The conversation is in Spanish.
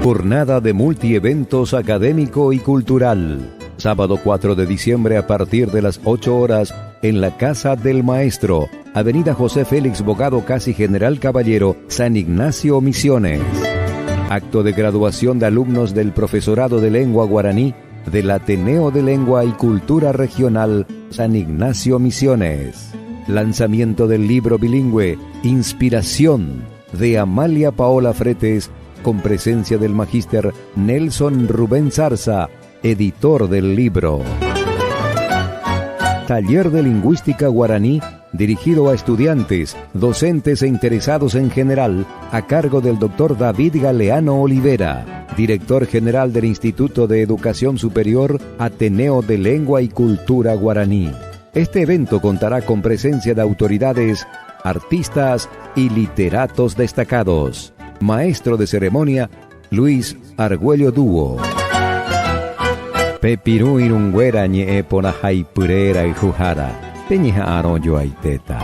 Jornada de multieventos académico y cultural. Sábado 4 de diciembre a partir de las 8 horas en la Casa del Maestro, Avenida José Félix Bogado, casi General Caballero, San Ignacio, Misiones. Acto de graduación de alumnos del Profesorado de Lengua Guaraní del Ateneo de Lengua y Cultura Regional San Ignacio, Misiones. Lanzamiento del libro bilingüe Inspiración de Amalia Paola Fretes, con presencia del magíster Nelson Rubén Zarza, editor del libro. Taller de Lingüística Guaraní dirigido a estudiantes, docentes e interesados en general, a cargo del Dr. David Galeano Olivera, director general del Instituto de Educación Superior Ateneo de Lengua y Cultura Guaraní. Este evento contará con presencia de autoridades, artistas y literatos destacados. Maestro de ceremonia, Luis Argüello Dúo. Pepirú irungüera ñe pona haipurera y jujara. Peñija aroyo aiteta.